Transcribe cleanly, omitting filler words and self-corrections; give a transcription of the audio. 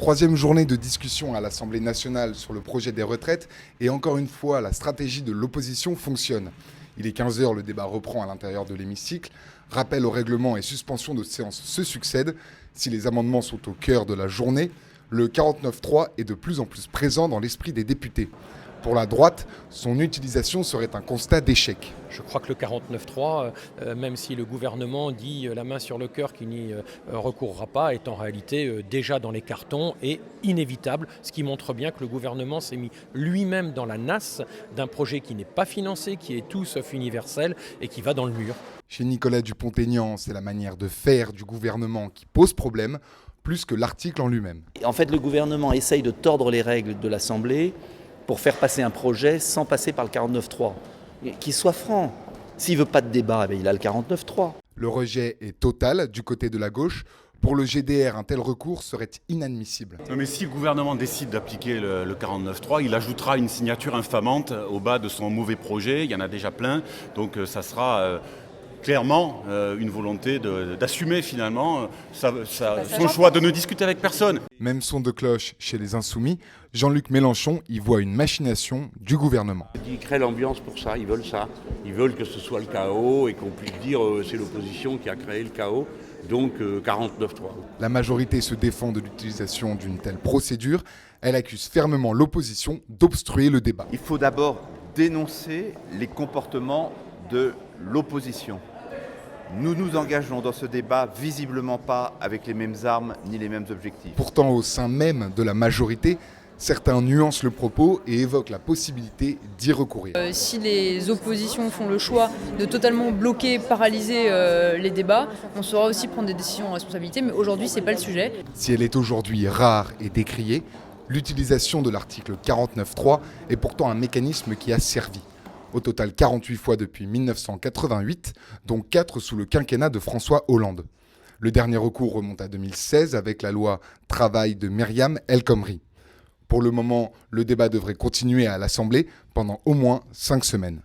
Troisième journée de discussion à l'Assemblée nationale sur le projet des retraites et encore une fois, la stratégie de l'opposition fonctionne. Il est 15 heures, le débat reprend à l'intérieur de l'hémicycle. Rappel au règlement et suspension de séance se succèdent. Si les amendements sont au cœur de la journée, le 49.3 est de plus en plus présent dans l'esprit des députés. Pour la droite, son utilisation serait un constat d'échec. Je crois que le 49.3, même si le gouvernement dit la main sur le cœur qu'il n'y recourra pas, est en réalité déjà dans les cartons et inévitable, ce qui montre bien que le gouvernement s'est mis lui-même dans la nasse d'un projet qui n'est pas financé, qui est tout sauf universel et qui va dans le mur. Chez Nicolas Dupont-Aignan, c'est la manière de faire du gouvernement qui pose problème, plus que l'article en lui-même. En fait, le gouvernement essaye de tordre les règles de l'Assemblée pour faire passer un projet sans passer par le 49.3. Qu'il soit franc. S'il ne veut pas de débat, il a le 49.3. Le rejet est total du côté de la gauche. Pour le GDR, un tel recours serait inadmissible. Non mais si le gouvernement décide d'appliquer le 49.3, il ajoutera une signature infamante au bas de son mauvais projet. Il y en a déjà plein, donc ça sera clairement une volonté d'assumer finalement son choix de ne discuter avec personne. Même son de cloche chez les Insoumis, Jean-Luc Mélenchon y voit une machination du gouvernement. Ils créent l'ambiance pour ça, ils veulent ça. Ils veulent que ce soit le chaos et qu'on puisse dire c'est l'opposition qui a créé le chaos, donc 49.3. La majorité se défend de l'utilisation d'une telle procédure. Elle accuse fermement l'opposition d'obstruer le débat. Il faut d'abord dénoncer les comportements de l'opposition. Nous nous engageons dans ce débat visiblement pas avec les mêmes armes ni les mêmes objectifs. Pourtant, au sein même de la majorité, certains nuancent le propos et évoquent la possibilité d'y recourir. Si les oppositions font le choix de totalement bloquer, paralyser les débats, on saura aussi prendre des décisions en responsabilité, mais aujourd'hui, ce n'est pas le sujet. Si elle est aujourd'hui rare et décriée, l'utilisation de l'article 49.3 est pourtant un mécanisme qui a servi. Au total 48 fois depuis 1988, dont 4 sous le quinquennat de François Hollande. Le dernier recours remonte à 2016 avec la loi Travail de Myriam El Khomri. Pour le moment, le débat devrait continuer à l'Assemblée pendant au moins 5 semaines.